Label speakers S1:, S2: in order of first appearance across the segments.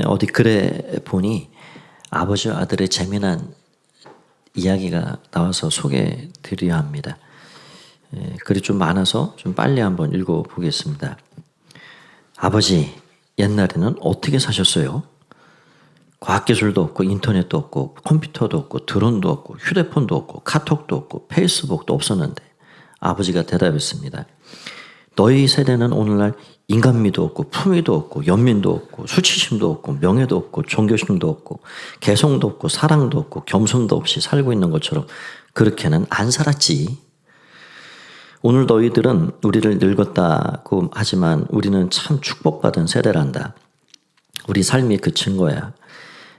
S1: 어디 글에 보니 아버지와 아들의 재미난 이야기가 나와서 소개드려야 합니다. 글이 좀 많아서 좀 빨리 한번 읽어보겠습니다. 아버지, 옛날에는 어떻게 사셨어요? 과학기술도 없고 인터넷도 없고 컴퓨터도 없고 드론도 없고 휴대폰도 없고 카톡도 없고 페이스북도 없었는데 아버지가 대답했습니다. 너희 세대는 오늘날 인간미도 없고 품위도 없고 연민도 없고 수치심도 없고 명예도 없고 종교심도 없고 개성도 없고 사랑도 없고 겸손도 없이 살고 있는 것처럼 그렇게는 안 살았지. 오늘 너희들은 우리를 늙었다고 하지만 우리는 참 축복받은 세대란다. 우리 삶이 그친 거야.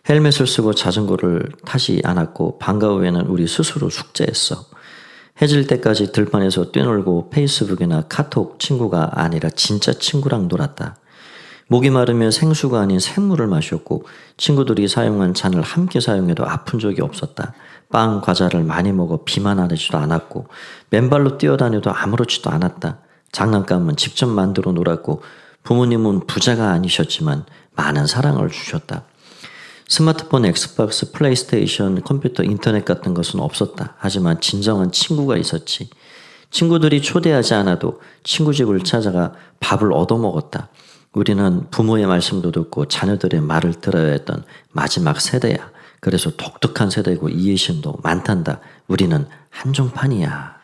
S1: 헬멧을 쓰고 자전거를 타지 않았고 방과 후에는 우리 스스로 숙제했어. 해질 때까지 들판에서 뛰놀고 페이스북이나 카톡 친구가 아니라 진짜 친구랑 놀았다. 목이 마르면 생수가 아닌 샘물을 마셨고 친구들이 사용한 잔을 함께 사용해도 아픈 적이 없었다. 빵, 과자를 많이 먹어 비만 하지도 않았고 맨발로 뛰어다녀도 아무렇지도 않았다. 장난감은 직접 만들어 놀았고 부모님은 부자가 아니셨지만 많은 사랑을 주셨다. 스마트폰, 엑스박스, 플레이스테이션, 컴퓨터, 인터넷 같은 것은 없었다. 하지만 진정한 친구가 있었지. 친구들이 초대하지 않아도 친구 집을 찾아가 밥을 얻어먹었다. 우리는 부모의 말씀도 듣고 자녀들의 말을 들어야 했던 마지막 세대야. 그래서 독특한 세대고 이해심도 많단다. 우리는 한정판이야.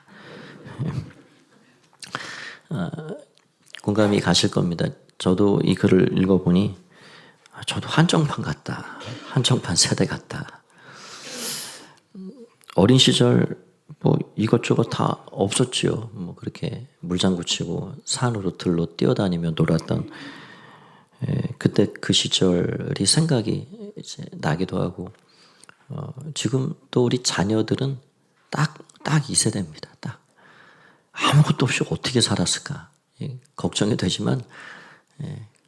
S1: 공감이 가실 겁니다. 저도 이 글을 읽어보니 저도 한정판 같다. 한정판 세대 같다. 어린 시절 뭐 이것저것 다 없었지요. 뭐 그렇게 물장구 치고 산으로 들로 뛰어다니며 놀았던 그때 그 시절이 생각이 이제 나기도 하고 지금 또 우리 자녀들은 딱 이 세대입니다. 딱 아무것도 없이 어떻게 살았을까 걱정이 되지만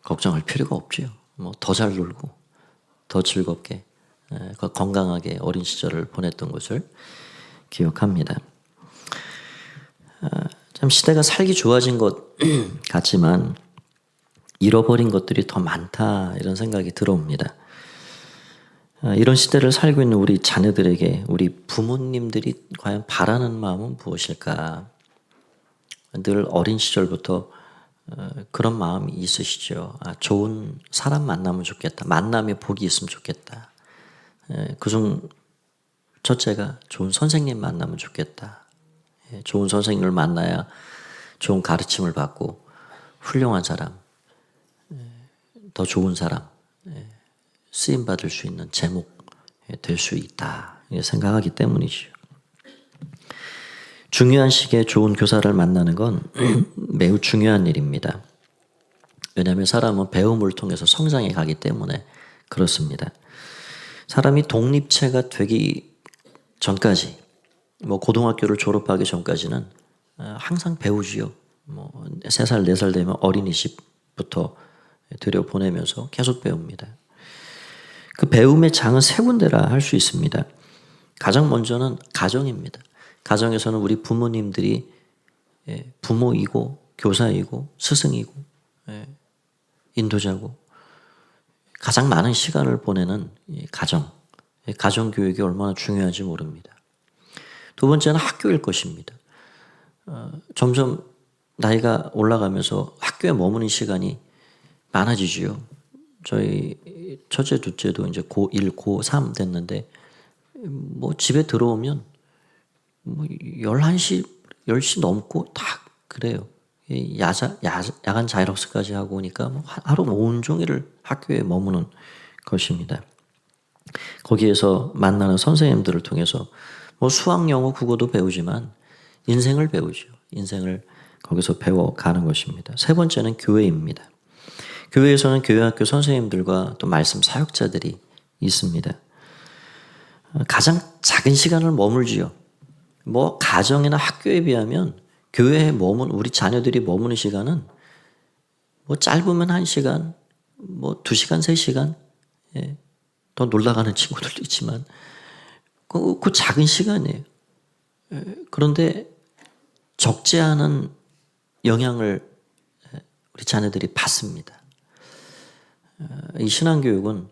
S1: 걱정할 필요가 없지요. 뭐 더 잘 놀고 더 즐겁게 건강하게 어린 시절을 보냈던 것을 기억합니다. 참 시대가 살기 좋아진 것 같지만 잃어버린 것들이 더 많다 이런 생각이 들어옵니다. 이런 시대를 살고 있는 우리 자녀들에게 우리 부모님들이 과연 바라는 마음은 무엇일까? 늘 어린 시절부터 그런 마음이 있으시죠. 좋은 사람 만나면 좋겠다. 만남에 복이 있으면 좋겠다. 그중 첫째가 좋은 선생님 만나면 좋겠다. 좋은 선생님을 만나야 좋은 가르침을 받고 훌륭한 사람, 더 좋은 사람, 쓰임받을 수 있는 제목 될 수 있다. 생각하기 때문이죠. 중요한 시기에 좋은 교사를 만나는 건 매우 중요한 일입니다. 왜냐하면 사람은 배움을 통해서 성장해 가기 때문에 그렇습니다. 사람이 독립체가 되기 전까지, 뭐 고등학교를 졸업하기 전까지는 항상 배우지요. 뭐 3살, 4살 되면 어린이집부터 들여보내면서 계속 배웁니다. 그 배움의 장은 세 군데라 할 수 있습니다. 가장 먼저는 가정입니다. 가정에서는 우리 부모님들이 부모이고 교사이고 스승이고 인도자고 가장 많은 시간을 보내는 가정교육이 얼마나 중요한지 모릅니다. 두 번째는 학교일 것입니다. 점점 나이가 올라가면서 학교에 머무는 시간이 많아지지요. 저희 첫째, 둘째도 이제 고1, 고3 됐는데 뭐 집에 들어오면 뭐 11시, 10시 넘고 딱 그래요. 야간 자율학습까지 하고 오니까 뭐 하루 온종일 학교에 머무는 것입니다. 거기에서 만나는 선생님들을 통해서 뭐 수학, 영어, 국어도 배우지만 인생을 배우죠. 인생을 거기서 배워가는 것입니다. 세 번째는 교회입니다. 교회에서는 교회학교 선생님들과 또 말씀 사역자들이 있습니다. 가장 작은 시간을 머물지요. 뭐 가정이나 학교에 비하면 교회에 우리 자녀들이 머무는 시간은 뭐 짧으면 1시간, 뭐 2시간, 3시간 더 놀다 가는 친구들도 있지만 그 작은 시간이에요. 그런데 적지 않은 영향을 우리 자녀들이 받습니다. 이 신앙교육은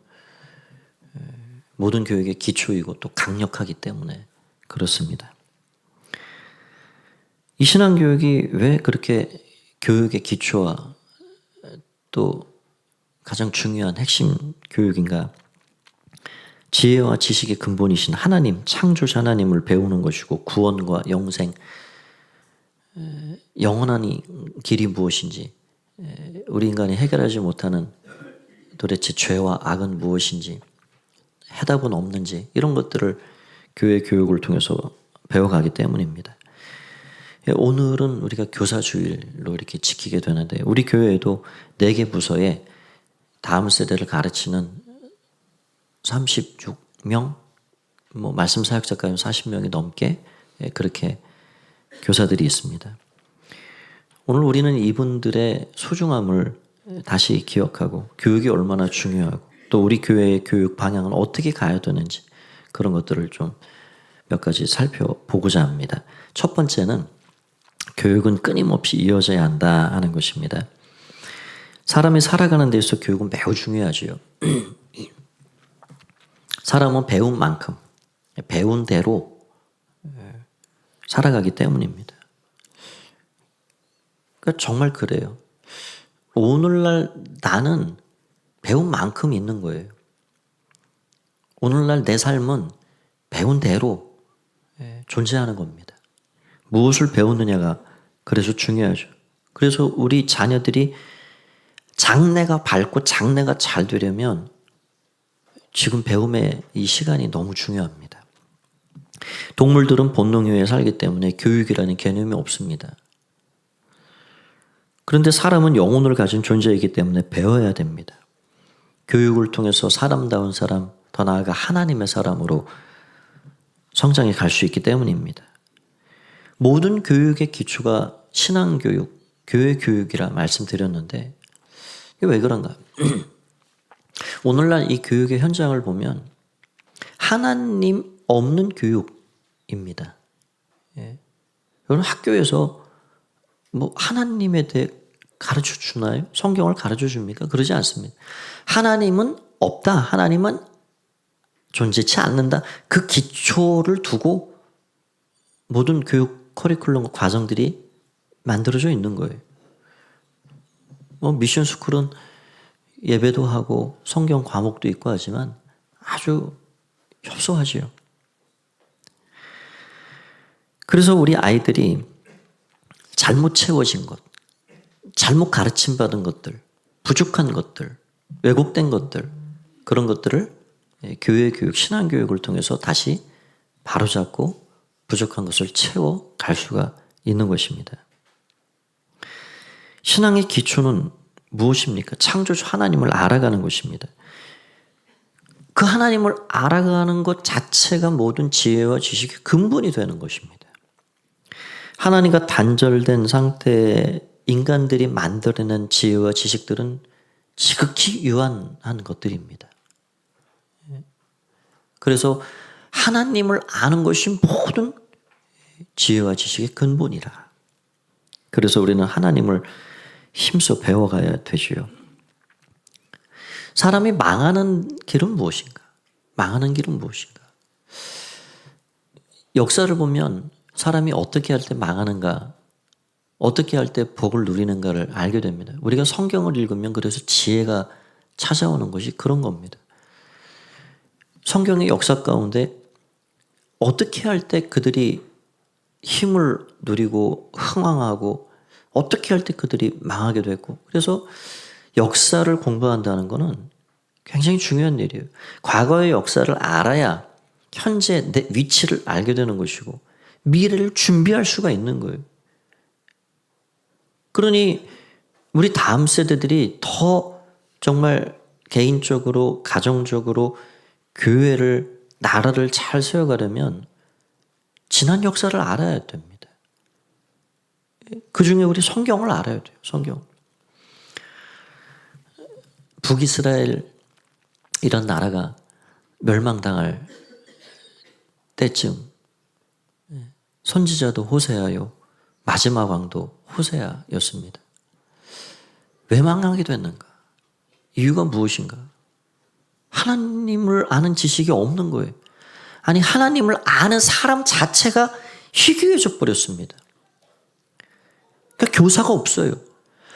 S1: 모든 교육의 기초이고 또 강력하기 때문에 그렇습니다. 이 신앙교육이 왜 그렇게 교육의 기초와 또 가장 중요한 핵심 교육인가? 지혜와 지식의 근본이신 하나님, 창조자 하나님을 배우는 것이고 구원과 영생, 영원한 길이 무엇인지, 우리 인간이 해결하지 못하는 도대체 죄와 악은 무엇인지, 해답은 없는지 이런 것들을 교회 교육을 통해서 배워가기 때문입니다. 오늘은 우리가 교사주일로 이렇게 지키게 되는데 우리 교회에도 4개 부서에 다음 세대를 가르치는 36명, 말씀 사역자까지 40명이 넘게 그렇게 교사들이 있습니다. 오늘 우리는 이분들의 소중함을 다시 기억하고 교육이 얼마나 중요하고 또 우리 교회의 교육 방향은 어떻게 가야 되는지 그런 것들을 좀 몇 가지 살펴보고자 합니다. 첫 번째는 교육은 끊임없이 이어져야 한다 하는 것입니다. 사람이 살아가는 데 있어서 교육은 매우 중요하지요. 사람은 배운 만큼, 배운 대로 살아가기 때문입니다. 그러니까 정말 그래요. 오늘날 나는 배운 만큼 있는 거예요. 오늘날 내 삶은 배운 대로 존재하는 겁니다. 무엇을 배웠느냐가 그래서 중요하죠. 그래서 우리 자녀들이 장래가 밝고 장래가 잘 되려면 지금 배움의 이 시간이 너무 중요합니다. 동물들은 본능 이외에 살기 때문에 교육이라는 개념이 없습니다. 그런데 사람은 영혼을 가진 존재이기 때문에 배워야 됩니다. 교육을 통해서 사람다운 사람, 더 나아가 하나님의 사람으로 성장해 갈 수 있기 때문입니다. 모든 교육의 기초가 신앙교육, 교회교육이라 말씀드렸는데 이게 왜 그런가? 오늘날 이 교육의 현장을 보면 하나님 없는 교육입니다. 여러분 학교에서 하나님에 대해 가르쳐 주나요? 성경을 가르쳐 줍니까? 그러지 않습니다. 하나님은 없다. 하나님은 존재치 않는다. 그 기초를 두고 모든 교육 커리큘럼 과정들이 만들어져 있는 거예요. 미션 스쿨은 예배도 하고 성경 과목도 있고 하지만 아주 협소하지요. 그래서 우리 아이들이 잘못 채워진 것, 잘못 가르침 받은 것들, 부족한 것들, 왜곡된 것들, 그런 것들을 교회 교육, 신앙 교육을 통해서 다시 바로잡고 부족한 것을 채워 갈 수가 있는 것입니다. 신앙의 기초는 무엇입니까? 창조주 하나님을 알아가는 것입니다. 그 하나님을 알아가는 것 자체가 모든 지혜와 지식의 근본이 되는 것입니다. 하나님과 단절된 상태의 인간들이 만들어낸 지혜와 지식들은 지극히 유한한 것들입니다. 그래서 하나님을 아는 것이 모든 지혜와 지식의 근본이라. 그래서 우리는 하나님을 힘써 배워가야 되지요. 사람이 망하는 길은 무엇인가? 망하는 길은 무엇인가? 역사를 보면 사람이 어떻게 할 때 망하는가, 어떻게 할 때 복을 누리는가를 알게 됩니다. 우리가 성경을 읽으면 그래서 지혜가 찾아오는 것이 그런 겁니다. 성경의 역사 가운데 어떻게 할 때 그들이 힘을 누리고 흥왕하고 어떻게 할 때 그들이 망하게 됐고, 그래서 역사를 공부한다는 것은 굉장히 중요한 일이에요. 과거의 역사를 알아야 현재 내 위치를 알게 되는 것이고 미래를 준비할 수가 있는 거예요. 그러니 우리 다음 세대들이 더 정말 개인적으로, 가정적으로 교회를, 나라를 잘 세워가려면 지난 역사를 알아야 됩니다. 그 중에 우리 성경을 알아야 돼요. 성경. 북이스라엘 이런 나라가 멸망당할 때쯤 선지자도 호세아요, 마지막 왕도 호세아였습니다. 왜 망하게 됐는가? 이유가 무엇인가? 하나님을 아는 지식이 없는 거예요. 아니, 하나님을 아는 사람 자체가 희귀해져 버렸습니다. 그러니까 교사가 없어요.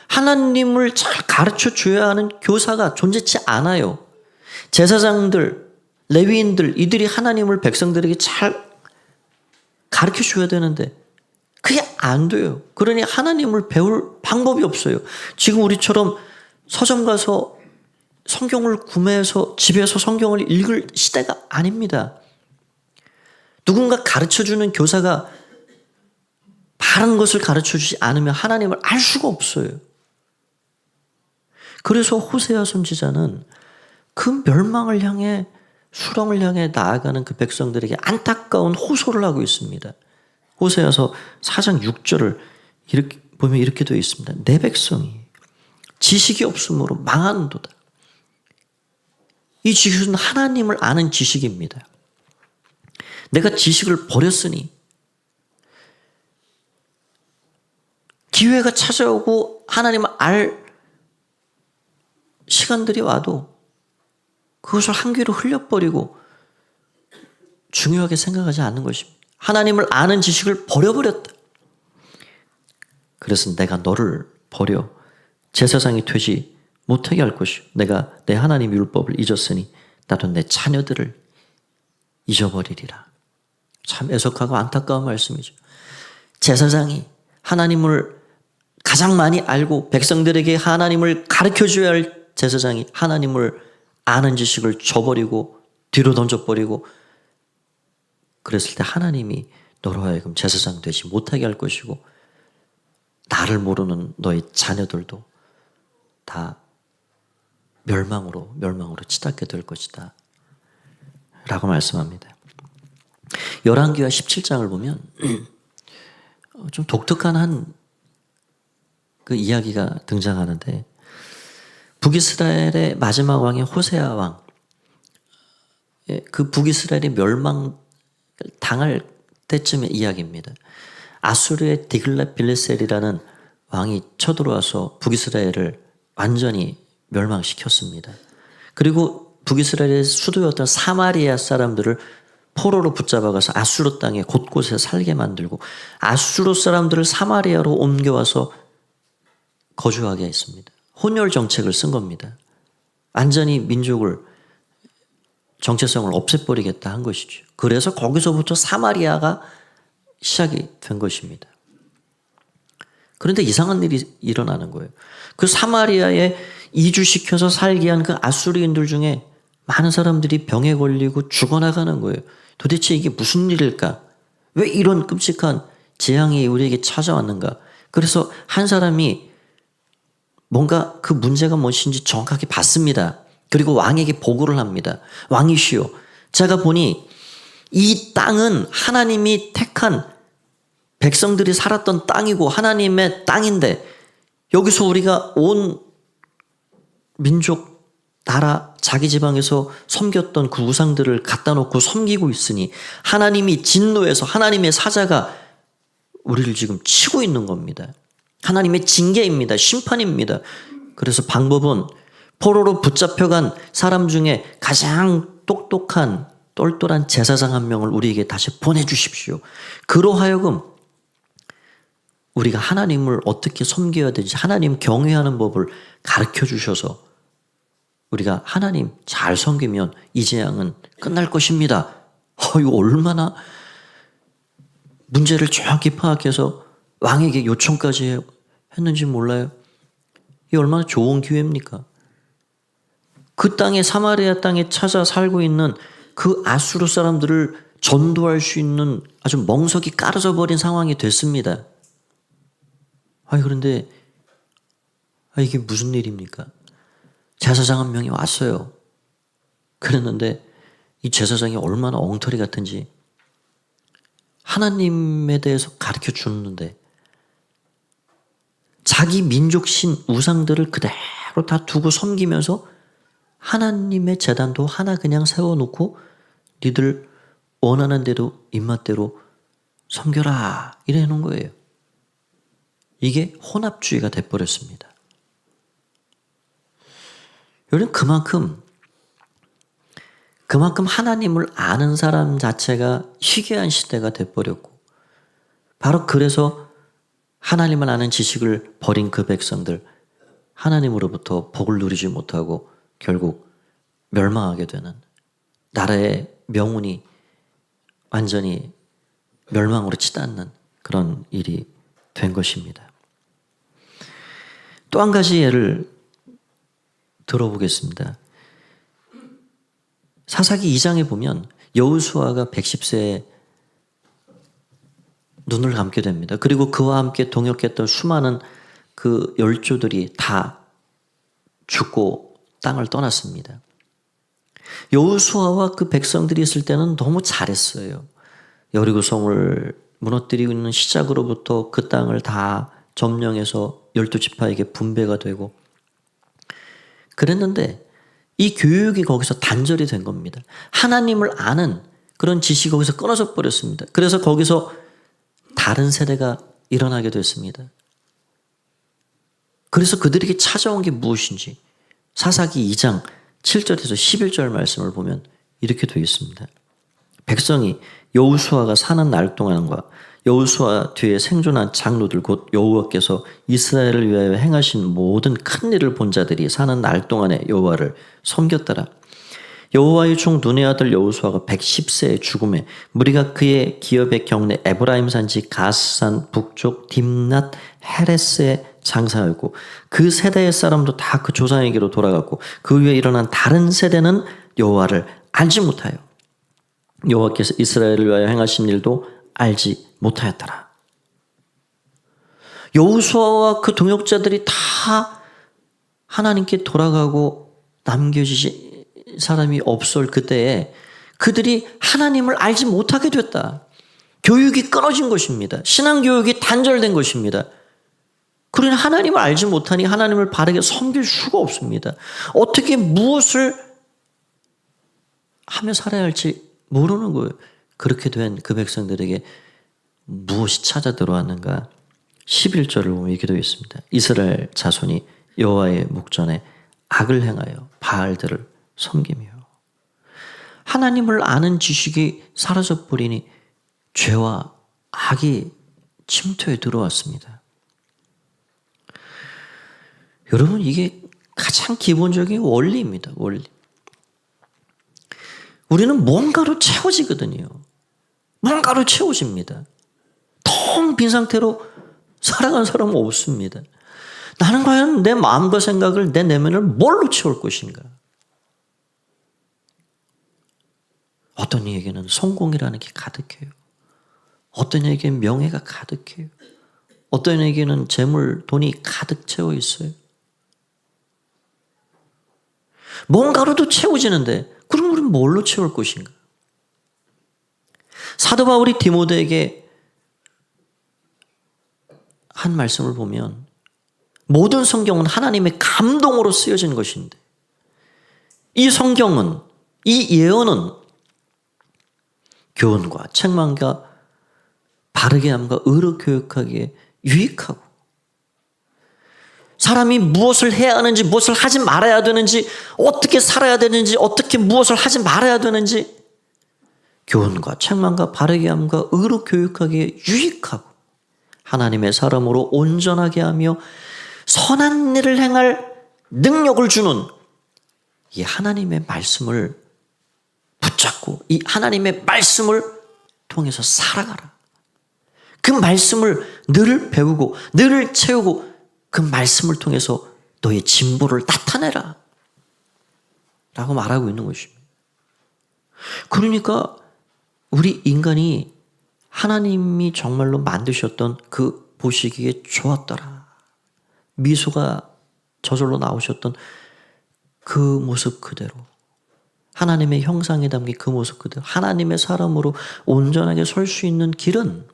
S1: 하나님을 잘 가르쳐 줘야 하는 교사가 존재치 않아요. 제사장들, 레위인들, 이들이 하나님을 백성들에게 잘 가르쳐 줘야 되는데 그게 안 돼요. 그러니 하나님을 배울 방법이 없어요. 지금 우리처럼 서점 가서 성경을 구매해서 집에서 성경을 읽을 시대가 아닙니다. 누군가 가르쳐주는 교사가 바른 것을 가르쳐주지 않으면 하나님을 알 수가 없어요. 그래서 호세아 선지자는 그 멸망을 향해, 수렁을 향해 나아가는 그 백성들에게 안타까운 호소를 하고 있습니다. 호세아서 4장 6절을 이렇게 보면 이렇게 되어 있습니다. 내 백성이 지식이 없으므로 망하는도다. 이 지식은 하나님을 아는 지식입니다. 내가 지식을 버렸으니 기회가 찾아오고 하나님을 알 시간들이 와도 그것을 한 귀로 흘려버리고 중요하게 생각하지 않는 것입니다. 하나님을 아는 지식을 버려버렸다. 그래서 내가 너를 버려 제사장이 되지 못하게 할 것이요. 내가 내 하나님 율법을 잊었으니 나도 내 자녀들을 잊어버리리라. 참 애석하고 안타까운 말씀이죠. 제사장이 하나님을 가장 많이 알고 백성들에게 하나님을 가르쳐줘야 할 제사장이 하나님을 아는 지식을 저버리고 뒤로 던져버리고 그랬을 때 하나님이 너로 하여금 제사장 되지 못하게 할 것이고 나를 모르는 너의 자녀들도 다 멸망으로 치닫게 될 것이다 라고 말씀합니다. 열왕기하 17장을 보면 좀 독특한 한 그 이야기가 등장하는데 북이스라엘의 마지막 왕이 호세아 왕, 그 북이스라엘이 멸망 당할 때쯤의 이야기입니다. 아수르의 디글랏빌레셀이라는 왕이 쳐들어와서 북이스라엘을 완전히 멸망시켰습니다. 그리고 북이스라엘의 수도였던 사마리아 사람들을 포로로 붙잡아가서 아수르 땅에 곳곳에 살게 만들고 아수르 사람들을 사마리아로 옮겨와서 거주하게 했습니다. 혼혈 정책을 쓴 겁니다. 완전히 민족을 정체성을 없애버리겠다 한 것이죠. 그래서 거기서부터 사마리아가 시작이 된 것입니다. 그런데 이상한 일이 일어나는 거예요. 그 사마리아에 이주시켜서 살게 한 그 아수리인들 중에 많은 사람들이 병에 걸리고 죽어나가는 거예요. 도대체 이게 무슨 일일까? 왜 이런 끔찍한 재앙이 우리에게 찾아왔는가? 그래서 한 사람이 뭔가 그 문제가 무엇인지 정확하게 봤습니다. 그리고 왕에게 보고를 합니다. 왕이시여, 제가 보니 이 땅은 하나님이 택한 백성들이 살았던 땅이고 하나님의 땅인데 여기서 우리가 온 민족, 나라, 자기 지방에서 섬겼던 그 우상들을 갖다 놓고 섬기고 있으니 하나님이 진노해서 하나님의 사자가 우리를 지금 치고 있는 겁니다. 하나님의 징계입니다. 심판입니다. 그래서 방법은 포로로 붙잡혀간 사람 중에 가장 똑똑한 똘똘한 제사장 한 명을 우리에게 다시 보내주십시오. 그로 하여금 우리가 하나님을 어떻게 섬겨야 되는지 하나님 경외하는 법을 가르쳐 주셔서 우리가 하나님 잘 섬기면 이 재앙은 끝날 것입니다. 이거 얼마나 문제를 정확히 파악해서 왕에게 요청까지 했는지 몰라요. 이게 얼마나 좋은 기회입니까? 그 땅에 사마리아 땅에 찾아 살고 있는 그 아수르 사람들을 전도할 수 있는 아주 멍석이 깔아져 버린 상황이 됐습니다. 그런데 이게 무슨 일입니까? 제사장 한 명이 왔어요. 그랬는데 이 제사장이 얼마나 엉터리 같은지 하나님에 대해서 가르쳐 주는데 자기 민족 신 우상들을 그대로 다 두고 섬기면서 하나님의 제단도 하나 그냥 세워놓고 니들 원하는 대로 입맛대로 섬겨라 이래놓은 거예요. 이게 혼합주의가 돼버렸습니다. 여러분 그만큼 하나님을 아는 사람 자체가 희귀한 시대가 돼버렸고 바로 그래서 하나님을 아는 지식을 버린 그 백성들 하나님으로부터 복을 누리지 못하고 결국 멸망하게 되는 나라의 명운이 완전히 멸망으로 치닫는 그런 일이 된 것입니다. 또 한 가지 예를 들어보겠습니다. 사사기 2장에 보면 여호수아가 110세에 눈을 감게 됩니다. 그리고 그와 함께 동역했던 수많은 그 열조들이 다 죽고 땅을 떠났습니다. 여호수아와 그 백성들이 있을 때는 너무 잘했어요. 여리고성을 무너뜨리고 있는 시작으로부터 그 땅을 다 점령해서 12지파에게 분배가 되고 그랬는데 이 교육이 거기서 단절이 된 겁니다. 하나님을 아는 그런 지식이 거기서 끊어져 버렸습니다. 그래서 거기서 다른 세대가 일어나게 됐습니다. 그래서 그들에게 찾아온 게 무엇인지 사사기 2장 7절에서 11절 말씀을 보면 이렇게 되어 있습니다. 백성이 여호수아가 사는 날 동안과 여호수아 뒤에 생존한 장로들 곧 여호와께서 이스라엘을 위하여 행하신 모든 큰 일을 본 자들이 사는 날 동안에 여호와를 섬겼더라. 여호와의 종 눈의 아들 여호수아가 110세의 죽음에 무리가 그의 기업의 경내 에브라임 산지 가스산 북쪽 딥낫 헤레스에 장사하였고 그 세대의 사람도 다 그 조상에게로 돌아갔고 그 위에 일어난 다른 세대는 여호와를 알지 못하여 여호와께서 이스라엘을 위하여 행하신 일도 알지 못하였더라. 여호수아와 그 동역자들이 다 하나님께 돌아가고 남겨지신 사람이 없을 그때에 그들이 하나님을 알지 못하게 됐다. 교육이 끊어진 것입니다. 신앙교육이 단절된 것입니다. 그러니 하나님을 알지 못하니 하나님을 바르게 섬길 수가 없습니다. 어떻게 무엇을 하며 살아야 할지 모르는 거예요. 그렇게 된 그 백성들에게 무엇이 찾아 들어왔는가? 11절을 보면 이렇게 되어 있습니다. 이스라엘 자손이 여호와의 목전에 악을 행하여 바알들을 섬기며 하나님을 아는 지식이 사라져 버리니 죄와 악이 침투해 들어왔습니다. 여러분 이게 가장 기본적인 원리입니다. 원리. 우리는 뭔가로 채워지거든요. 뭔가로 채워집니다. 텅 빈 상태로 살아간 사람은 없습니다. 나는 과연 내 마음과 생각을 내 내면을 뭘로 채울 것인가? 어떤 이에게는 성공이라는 게 가득해요. 어떤 이에게는 명예가 가득해요. 어떤 이에게는 재물, 돈이 가득 채워 있어요. 뭔가로도 채워지는데 그럼 우리는 뭘로 채울 것인가? 사도 바울이 디모데에게 한 말씀을 보면 모든 성경은 하나님의 감동으로 쓰여진 것인데 이 성경은 이 예언은 교훈과 책망과 바르게 함과 의로 교육하기에 유익하고 사람이 무엇을 해야 하는지 무엇을 하지 말아야 되는지 어떻게 살아야 되는지 어떻게 무엇을 하지 말아야 되는지 교훈과 책망과 바르게 함과 의로 교육하기에 유익하고 하나님의 사람으로 온전하게 하며 선한 일을 행할 능력을 주는 이 하나님의 말씀을 붙잡고 이 하나님의 말씀을 통해서 살아가라. 그 말씀을 늘 배우고 늘 채우고 그 말씀을 통해서 너의 진보를 나타내라 라고 말하고 있는 것입니다. 그러니까 우리 인간이 하나님이 정말로 만드셨던 그 보시기에 좋았더라. 미소가 저절로 나오셨던 그 모습 그대로 하나님의 형상에 담긴 그 모습 그대로 하나님의 사람으로 온전하게 설 수 있는 길은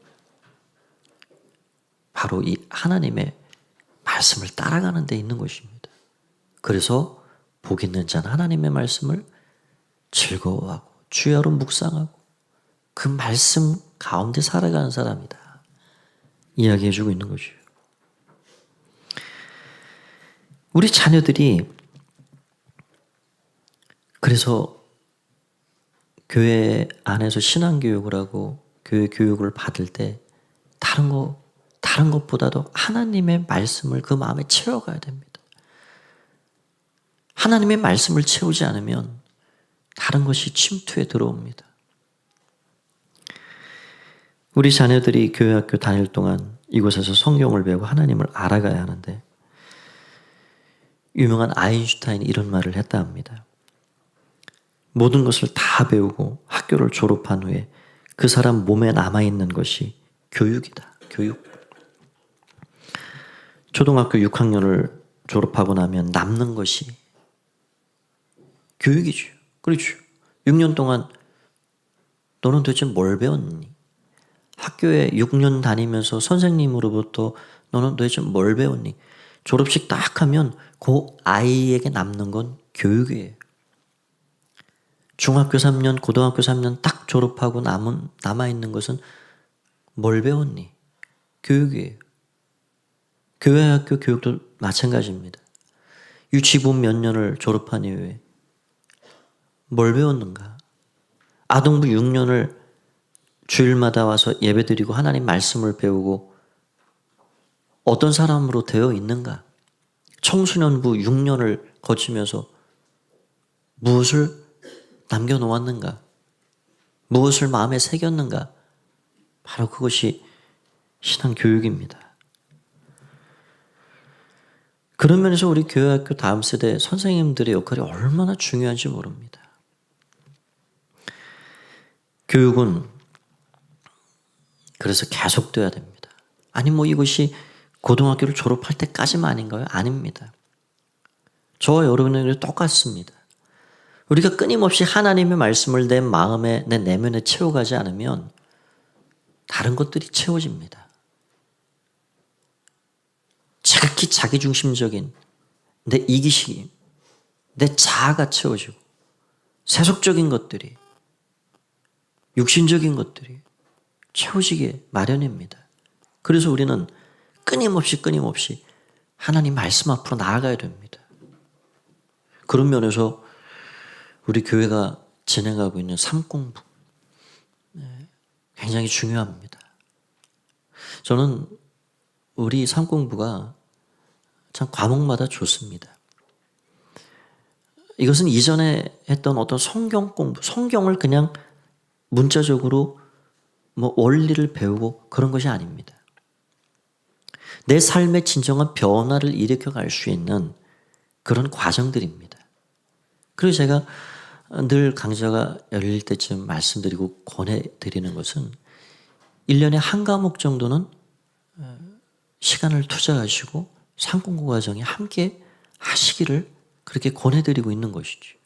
S1: 바로 이 하나님의 말씀을 따라가는 데 있는 것입니다. 그래서 복 있는 자는 하나님의 말씀을 즐거워하고 주야로 묵상하고 그 말씀 가운데 살아가는 사람이다. 이야기해주고 있는 거죠. 우리 자녀들이 그래서 교회 안에서 신앙교육을 하고 교회 교육을 받을 때 다른 것보다도 하나님의 말씀을 그 마음에 채워가야 됩니다. 하나님의 말씀을 채우지 않으면 다른 것이 침투에 들어옵니다. 우리 자녀들이 교회 학교 다닐 동안 이곳에서 성경을 배우고 하나님을 알아가야 하는데, 유명한 아인슈타인이 이런 말을 했다 합니다. 모든 것을 다 배우고 학교를 졸업한 후에 그 사람 몸에 남아있는 것이 교육이다. 교육. 초등학교 6학년을 졸업하고 나면 남는 것이 교육이죠. 그렇죠. 6년 동안 너는 도대체 뭘 배웠니? 학교에 6년 다니면서 선생님으로부터 너는 도대체 뭘 배웠니? 졸업식 딱 하면 그 아이에게 남는 건 교육이에요. 중학교 3년, 고등학교 3년 딱 졸업하고 남아있는 것은 뭘 배웠니? 교육이에요. 교회 학교 교육도 마찬가지입니다. 유치부 몇 년을 졸업한 이후에 뭘 배웠는가? 아동부 6년을 주일마다 와서 예배드리고 하나님 말씀을 배우고 어떤 사람으로 되어 있는가? 청소년부 6년을 거치면서 무엇을 남겨놓았는가? 무엇을 마음에 새겼는가? 바로 그것이 신앙교육입니다. 그런 면에서 우리 교회학교 다음 세대 선생님들의 역할이 얼마나 중요한지 모릅니다. 교육은 그래서 계속돼야 됩니다. 아니 이것이 고등학교를 졸업할 때까지만 아닌가요? 아닙니다. 저와 여러분들이 똑같습니다. 우리가 끊임없이 하나님의 말씀을 내 마음에, 내 내면에 채워가지 않으면 다른 것들이 채워집니다. 지극히 자기중심적인 내 이기심, 내 자아가 채워지고 세속적인 것들이, 육신적인 것들이 채워지게 마련입니다. 그래서 우리는 끊임없이 하나님 말씀 앞으로 나아가야 됩니다. 그런 면에서 우리 교회가 진행하고 있는 삶공부 굉장히 중요합니다. 저는 우리 삶공부가 참 과목마다 좋습니다. 이것은 이전에 했던 어떤 성경 공부, 성경을 그냥 문자적으로 원리를 배우고 그런 것이 아닙니다. 내 삶의 진정한 변화를 일으켜 갈 수 있는 그런 과정들입니다. 그리고 제가 늘 강좌가 열릴 때쯤 말씀드리고 권해드리는 것은 1년에 한 과목 정도는 시간을 투자하시고 삶공부 과정에 함께 하시기를 그렇게 권해드리고 있는 것이죠.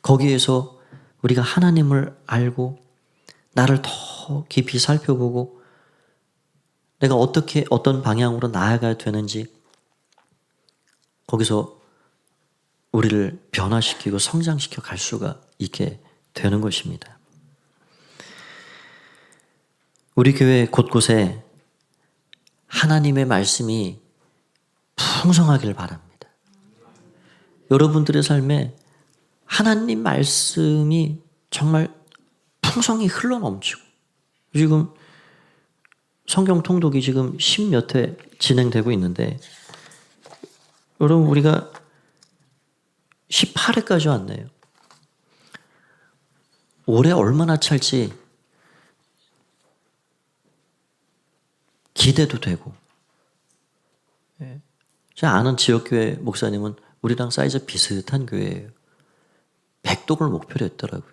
S1: 거기에서 우리가 하나님을 알고 나를 더 깊이 살펴보고 내가 어떤 방향으로 나아가야 되는지 거기서 우리를 변화시키고 성장시켜 갈 수가 있게 되는 것입니다. 우리 교회 곳곳에 하나님의 말씀이 풍성하길 바랍니다. 여러분들의 삶에 하나님 말씀이 정말 풍성히 흘러넘치고, 지금 성경 통독이 지금 10몇 회 진행되고 있는데 여러분 우리가 18회까지 왔네요. 올해 얼마나 찰지 기대도 되고. 제가 아는 지역교회 목사님은 우리랑 사이즈 비슷한 교회예요. 100독을 목표로 했더라고요.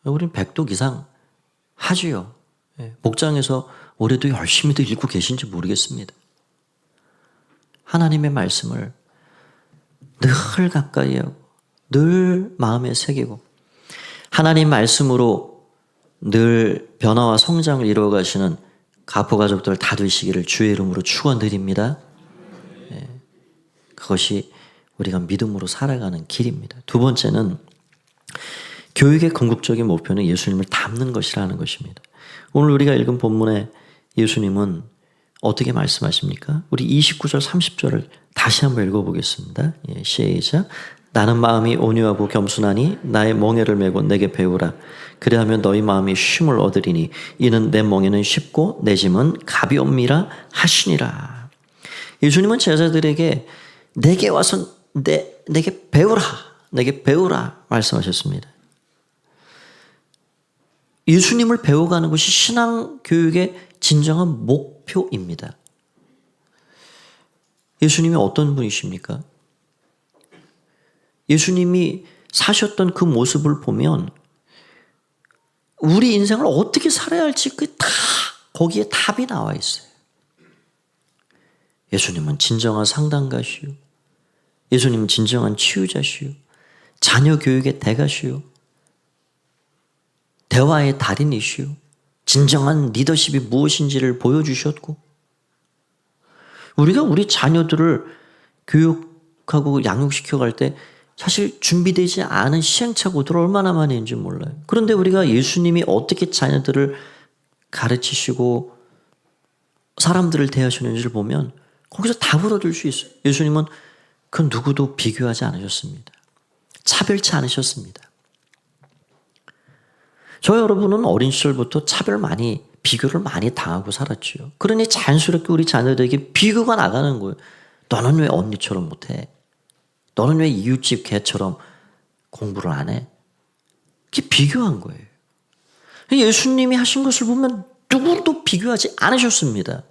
S1: 우리는 100독 이상 하지요. 목장에서 올해도 열심히도 읽고 계신지 모르겠습니다. 하나님의 말씀을 늘 가까이 하고 늘 마음에 새기고 하나님 말씀으로 늘 변화와 성장을 이루어 가시는 가포 가족들 다 되시기를 주의 이름으로 축원드립니다. 그것이 우리가 믿음으로 살아가는 길입니다. 두 번째는 교육의 궁극적인 목표는 예수님을 닮는 것이라는 것입니다. 오늘 우리가 읽은 본문에 예수님은 어떻게 말씀하십니까? 우리 29절 30절을 다시 한번 읽어보겠습니다. 시작. 나는 마음이 온유하고 겸손하니 나의 멍에를 메고 내게 배우라. 그리하면 너희 마음이 쉼을 얻으리니 이는 내 멍에는 쉽고 내 짐은 가벼움이라 하시니라. 예수님은 제자들에게 내게 와서 내게 배우라. 내게 배우라 말씀하셨습니다. 예수님을 배워가는 것이 신앙교육의 진정한 목표입니다. 예수님이 어떤 분이십니까? 예수님이 사셨던 그 모습을 보면 우리 인생을 어떻게 살아야 할지 거기에 답이 나와 있어요. 예수님은 진정한 상담가시오. 예수님은 진정한 치유자시오. 자녀 교육의 대가시오. 대화의 달인이시오. 진정한 리더십이 무엇인지를 보여주셨고, 우리가 우리 자녀들을 교육하고 양육시켜 갈 때 사실 준비되지 않은 시행착오들 얼마나 많이 있는지 몰라요. 그런데 우리가 예수님이 어떻게 자녀들을 가르치시고 사람들을 대하시는지를 보면 거기서 답을 얻을 수 있어요. 예수님은 그 누구도 비교하지 않으셨습니다. 차별치 않으셨습니다. 저 여러분은 어린 시절부터 비교를 많이 당하고 살았죠. 그러니 자연스럽게 우리 자녀들에게 비교가 나가는 거예요. 너는 왜 언니처럼 못해? 너는 왜 이웃집 개처럼 공부를 안 해? 그게 비교한 거예요. 예수님이 하신 것을 보면 누구도 비교하지 않으셨습니다.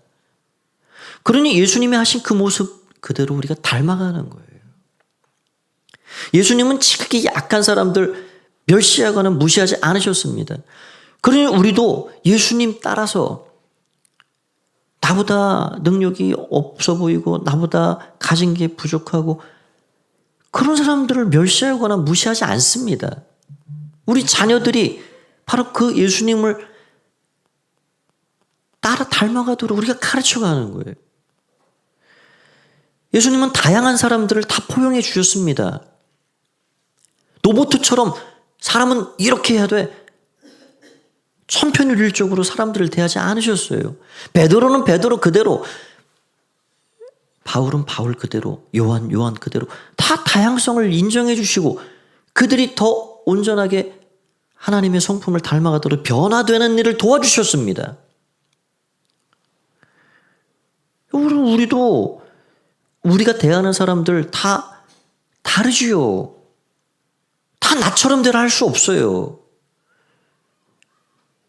S1: 그러니 예수님이 하신 그 모습 그대로 우리가 닮아가는 거예요. 예수님은 지극히 약한 사람들 멸시하거나 무시하지 않으셨습니다. 그러니 우리도 예수님 따라서 나보다 능력이 없어 보이고 나보다 가진 게 부족하고 그런 사람들을 멸시하거나 무시하지 않습니다. 우리 자녀들이 바로 그 예수님을 따라 닮아가도록 우리가 가르쳐가는 거예요. 예수님은 다양한 사람들을 다 포용해 주셨습니다. 로봇처럼 사람은 이렇게 해야 돼. 천편일률적으로 사람들을 대하지 않으셨어요. 베드로는 베드로 그대로, 바울은 바울 그대로, 요한 그대로 다 다양성을 인정해 주시고 그들이 더 온전하게 하나님의 성품을 닮아가도록 변화되는 일을 도와주셨습니다. 우리도 우리가 대하는 사람들 다 다르지요. 다 나처럼 대할 수 없어요.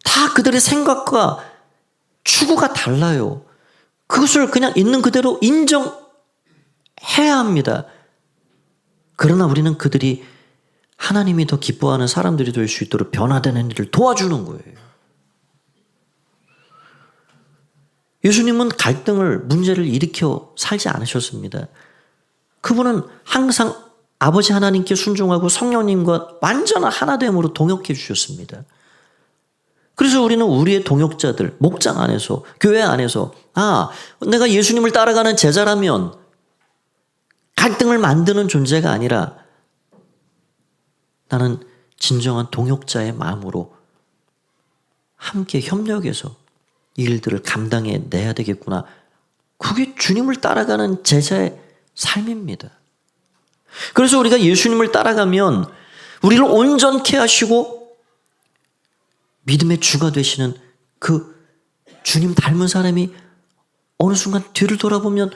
S1: 다 그들의 생각과 추구가 달라요. 그것을 그냥 있는 그대로 인정해야 합니다. 그러나 우리는 그들이 하나님이 더 기뻐하는 사람들이 될 수 있도록 변화되는 일을 도와주는 거예요. 예수님은 갈등을, 문제를 일으켜 살지 않으셨습니다. 그분은 항상 아버지 하나님께 순종하고 성령님과 완전한 하나됨으로 동역해 주셨습니다. 그래서 우리는 우리의 동역자들, 목장 안에서, 교회 안에서 내가 예수님을 따라가는 제자라면 갈등을 만드는 존재가 아니라 나는 진정한 동역자의 마음으로 함께 협력해서 이 일들을 감당해내야 되겠구나. 그게 주님을 따라가는 제자의 삶입니다. 그래서 우리가 예수님을 따라가면 우리를 온전케 하시고 믿음의 주가 되시는 그 주님 닮은 사람이 어느 순간 뒤를 돌아보면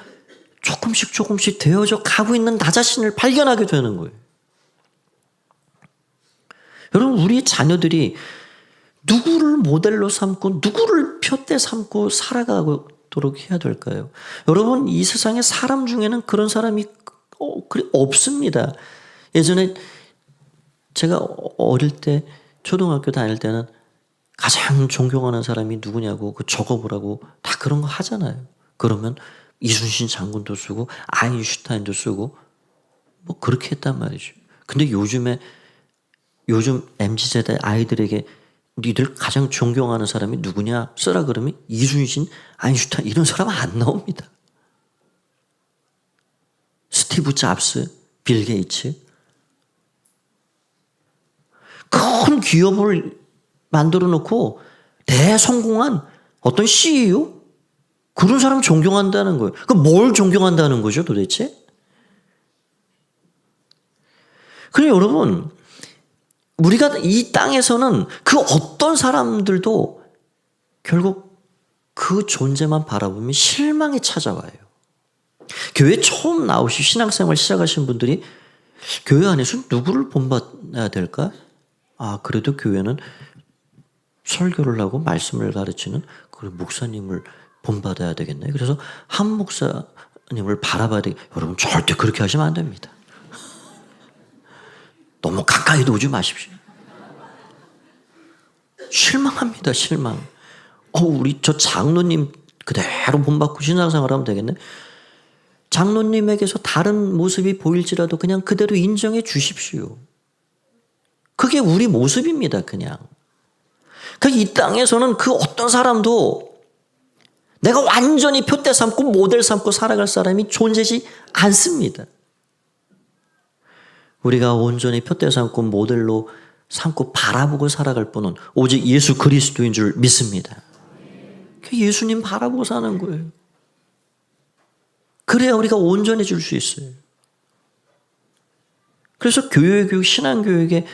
S1: 조금씩 되어져 가고 있는 나 자신을 발견하게 되는 거예요. 여러분, 우리 자녀들이 누구를 모델로 삼고 누구를 푯대 삼고 살아가도록 해야 될까요? 여러분, 이 세상에 사람 중에는 그런 사람이 없습니다. 예전에 제가 어릴 때 초등학교 다닐 때는 가장 존경하는 사람이 누구냐고 적어보라고 다 그런 거 하잖아요. 그러면 이순신 장군도 쓰고 아인슈타인도 쓰고 뭐 그렇게 했단 말이죠. 근데 요즘 MZ세대 아이들에게 니들 가장 존경하는 사람이 누구냐 쓰라 그러면 이순신, 아인슈타인 이런 사람 안 나옵니다. 스티브 잡스, 빌 게이츠. 큰 기업을 만들어 놓고 대성공한 어떤 CEO? 그런 사람 존경한다는 거예요. 그럼 뭘 존경한다는 거죠 도대체? 그래요, 여러분. 우리가 이 땅에서는 그 어떤 사람들도 결국 그 존재만 바라보면 실망이 찾아와요. 교회 처음 나오시 신앙생활 시작하신 분들이 교회 안에서 누구를 본받아야 될까? 그래도 교회는 설교를 하고 말씀을 가르치는 그 목사님을 본받아야 되겠네. 그래서 한 목사님을 바라봐야 돼. 여러분 절대 그렇게 하시면 안 됩니다. 너무 가까이도 오지 마십시오. 실망합니다, 실망. 우리 저 장로님 그대로 본받고 신앙생활 하면 되겠네. 장로님에게서 다른 모습이 보일지라도 그냥 그대로 인정해 주십시오. 그게 우리 모습입니다, 그냥. 이 땅에서는 그 어떤 사람도 내가 완전히 표대 삼고 모델 삼고 살아갈 사람이 존재하지 않습니다. 우리가 온전히 표대 삼고 모델로 삼고 바라보고 살아갈 분은 오직 예수 그리스도인 줄 믿습니다. 예수님 바라보고 사는 거예요. 그래야 우리가 온전해질 수 있어요. 그래서 교육, 신앙교육의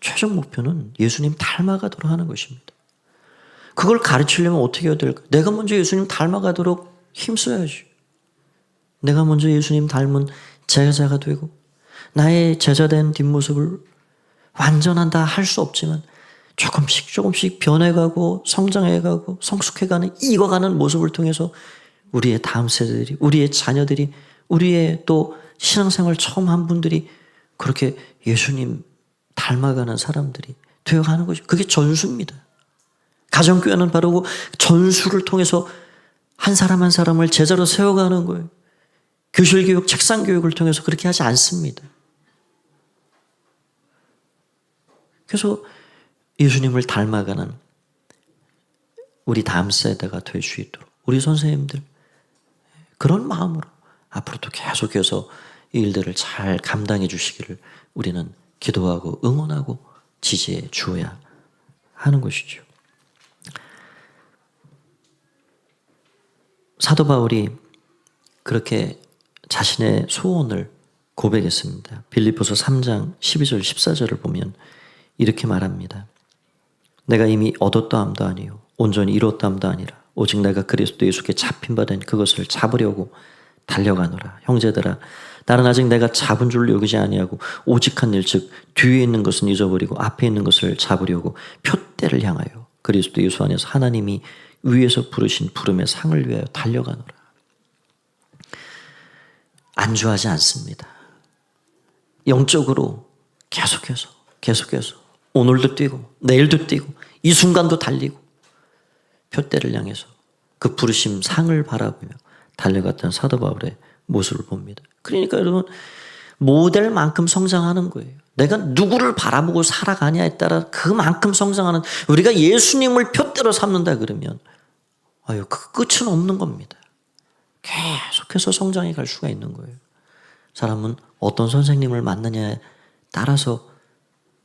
S1: 최종 목표는 예수님 닮아가도록 하는 것입니다. 그걸 가르치려면 어떻게 해야 될까? 내가 먼저 예수님 닮아가도록 힘써야지. 내가 먼저 예수님 닮은 제자가 되고 나의 제자된 뒷모습을 완전한다 할 수 없지만 조금씩 변해가고 성장해가고 성숙해가는 익어가는 모습을 통해서 우리의 다음 세대들이, 우리의 자녀들이, 우리의 또 신앙생활 처음 한 분들이 그렇게 예수님 닮아가는 사람들이 되어가는 거죠. 그게 전수입니다. 가정교회는 바로 그 전수를 통해서 한 사람 한 사람을 제자로 세워가는 거예요. 교실교육, 책상교육을 통해서 그렇게 하지 않습니다. 그래서 예수님을 닮아가는 우리 다음 세대가 될 수 있도록 우리 선생님들 그런 마음으로 앞으로도 계속해서 이 일들을 잘 감당해 주시기를 우리는 기도하고 응원하고 지지해 주어야 하는 것이죠. 사도 바울이 그렇게 자신의 소원을 고백했습니다. 빌립보서 3장 12절 14절을 보면 이렇게 말합니다. 내가 이미 얻었다함도 아니요 온전히 이뤘다함도 아니라 오직 내가 그리스도 예수께 잡힌 바 된 그것을 잡으려고 달려가노라. 형제들아 나는 아직 내가 잡은 줄 여기지 아니하고 오직 한 일 즉 뒤에 있는 것은 잊어버리고 앞에 있는 것을 잡으려고 표대를 향하여 그리스도 예수 안에서 하나님이 위에서 부르신 부름의 상을 위하여 달려가노라. 안주하지 않습니다. 영적으로 계속해서 오늘도 뛰고 내일도 뛰고 이 순간도 달리고 표대를 향해서 그 부르심 상을 바라보며 달려갔던 사도 바울의 모습을 봅니다. 그러니까 여러분 모델만큼 성장하는 거예요. 내가 누구를 바라보고 살아가냐에 따라 그만큼 성장하는, 우리가 예수님을 표대로 삼는다 그러면 그 끝은 없는 겁니다. 계속해서 성장해 갈 수가 있는 거예요. 사람은 어떤 선생님을 만나냐에 따라서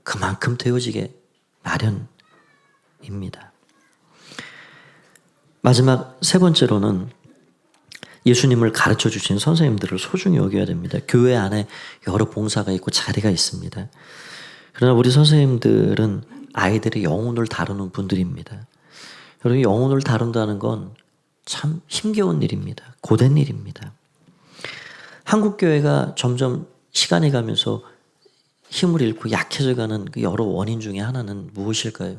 S1: 그만큼 되어지게 마련입니다. 마지막 세 번째로는 예수님을 가르쳐 주신 선생님들을 소중히 여겨야 됩니다. 교회 안에 여러 봉사가 있고 자리가 있습니다. 그러나 우리 선생님들은 아이들의 영혼을 다루는 분들입니다. 여러분 영혼을 다룬다는 건 참 힘겨운 일입니다. 고된 일입니다. 한국 교회가 점점 시간이 가면서 힘을 잃고 약해져가는 그 여러 원인 중에 하나는 무엇일까요?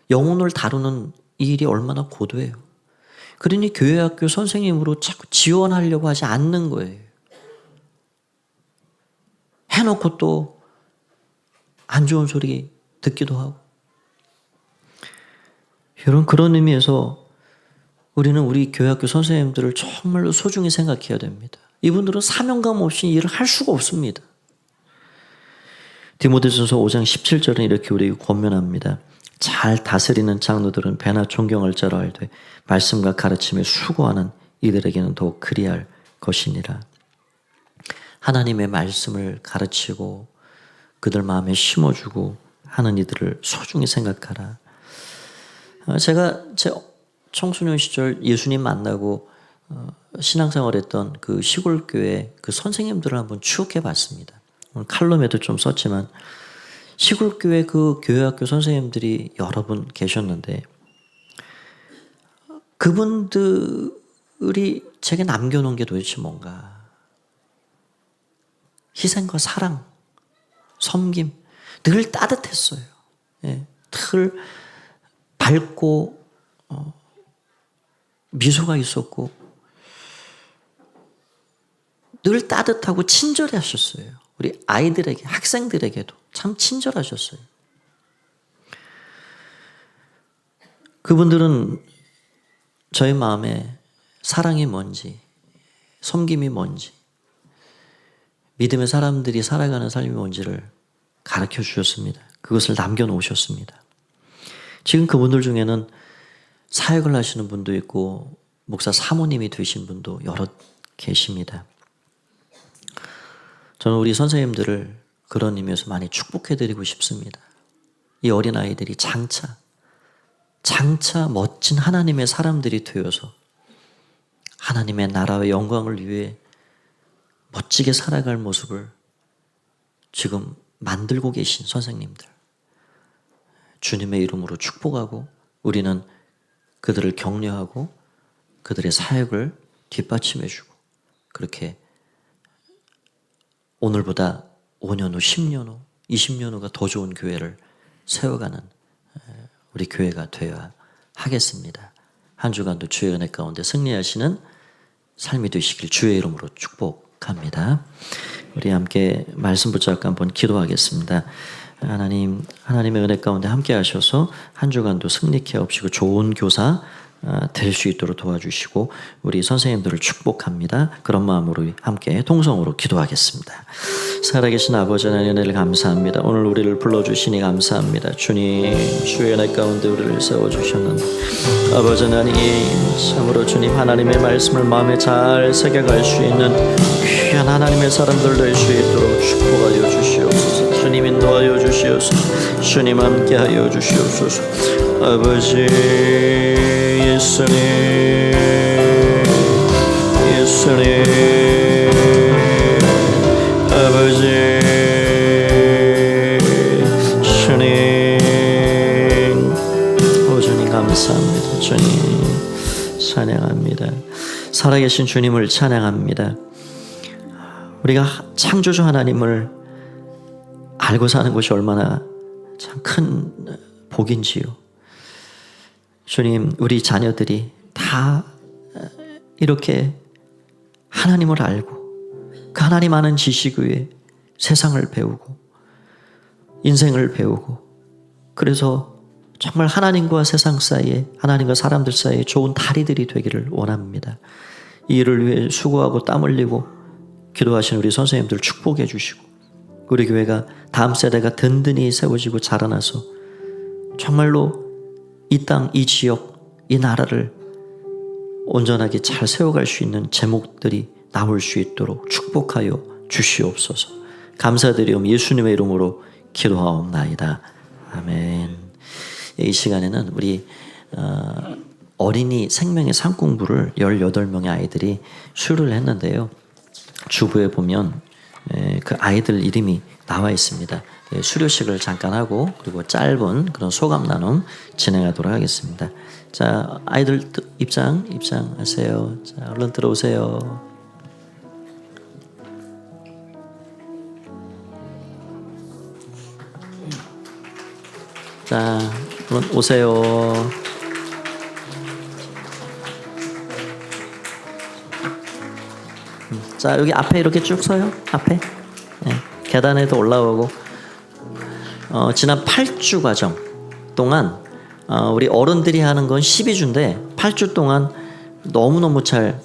S1: 영혼을 다루는 이 일이 얼마나 고도해요. 그러니 교회학교 선생님으로 자꾸 지원하려고 하지 않는 거예요. 해놓고 또 안 좋은 소리 듣기도 하고. 여러분 그런 의미에서 우리는 우리 교회학교 선생님들을 정말로 소중히 생각해야 됩니다. 이분들은 사명감 없이 일을 할 수가 없습니다. 디모데전서 5장 17절은 이렇게 우리에게 권면합니다. 잘 다스리는 장로들은 배나 존경할 자라 알되 말씀과 가르침에 수고하는 이들에게는 더욱 그리할 것이니라. 하나님의 말씀을 가르치고 그들 마음에 심어주고 하는 이들을 소중히 생각하라. 제가 제 청소년 시절 예수님 만나고 신앙생활했던 그 시골교회 그 선생님들을 한번 추억해 봤습니다. 오늘 칼럼에도 좀 썼지만 시골 교회 그 교회학교 선생님들이 여러 분 계셨는데 그분들이 제게 남겨놓은 게 도대체 뭔가 희생과 사랑, 섬김 늘 따뜻했어요. 예, 늘 밝고 미소가 있었고 늘 따뜻하고 친절하셨어요. 우리 아이들에게, 학생들에게도 참 친절하셨어요. 그분들은 저희 마음에 사랑이 뭔지, 섬김이 뭔지, 믿음의 사람들이 살아가는 삶이 뭔지를 가르쳐 주셨습니다. 그것을 남겨놓으셨습니다. 지금 그분들 중에는 사역을 하시는 분도 있고 목사 사모님이 되신 분도 여러 계십니다. 저는 우리 선생님들을 그런 의미에서 많이 축복해드리고 싶습니다. 이 어린아이들이 장차 멋진 하나님의 사람들이 되어서 하나님의 나라와 영광을 위해 멋지게 살아갈 모습을 지금 만들고 계신 선생님들, 주님의 이름으로 축복하고 우리는 그들을 격려하고 그들의 사역을 뒷받침해주고 그렇게 오늘보다 5년 후, 10년 후, 20년 후가 더 좋은 교회를 세워가는 우리 교회가 되어야 하겠습니다. 한 주간도 주의 은혜 가운데 승리하시는 삶이 되시길 주의 이름으로 축복합니다. 우리 함께 말씀 붙잡고 한번 기도하겠습니다. 하나님의 은혜 가운데 함께 하셔서 한 주간도 승리케 하옵시고 좋은 교사 될 수 있도록 도와주시고 우리 선생님들을 축복합니다. 그런 마음으로 함께 통성으로 기도하겠습니다. 살아계신 아버지 하나님 은혜를 감사합니다. 오늘 우리를 불러주시니 감사합니다. 주님 주의 은혜 가운데 우리를 세워주셨는데 아버지 하나님 참으로 주님 하나님의 말씀을 마음에 잘 새겨갈 수 있는 귀한 하나님의 사람들 될 수 있도록 축복하여 주시옵소서. 주님 인도하여 주시옵소서. 주님 함께하여 주시옵소서. 아버지 예수님 아버지 주님 주님 감사합니다. 주님 찬양합니다. 살아계신 주님을 찬양합니다. 우리가 창조주 하나님을 알고 사는 것이 얼마나 참 큰 복인지요. 주님, 우리 자녀들이 다 이렇게 하나님을 알고 그 하나님 아는 지식 위에 세상을 배우고 인생을 배우고 그래서 정말 하나님과 세상 사이에 하나님과 사람들 사이에 좋은 다리들이 되기를 원합니다. 이 일을 위해 수고하고 땀 흘리고 기도하시는 우리 선생님들 축복해 주시고 우리 교회가 다음 세대가 든든히 세워지고 자라나서 정말로 이 땅, 이 지역, 이 나라를 온전하게 잘 세워갈 수 있는 제목들이 나올 수 있도록 축복하여 주시옵소서. 감사드리옵 예수님의 이름으로 기도하옵나이다. 아멘. 이 시간에는 우리 어린이 생명의 상 공부를 18명의 아이들이 수료를 했는데요. 주부에 보면 그 아이들 이름이 나와 있습니다. 수료식을 잠깐 하고 그리고 짧은 그런 소감 나눔 진행하도록 하겠습니다. 자, 아이들 입장하세요. 자, 얼른 들어오세요. 자, 얼른 오세요. 자, 여기 앞에 이렇게 쭉 서요. 앞에. 네, 계단에도 올라오고. 지난 8주 과정 동안 우리 어른들이 하는 건 12주인데 8주 동안 너무너무 잘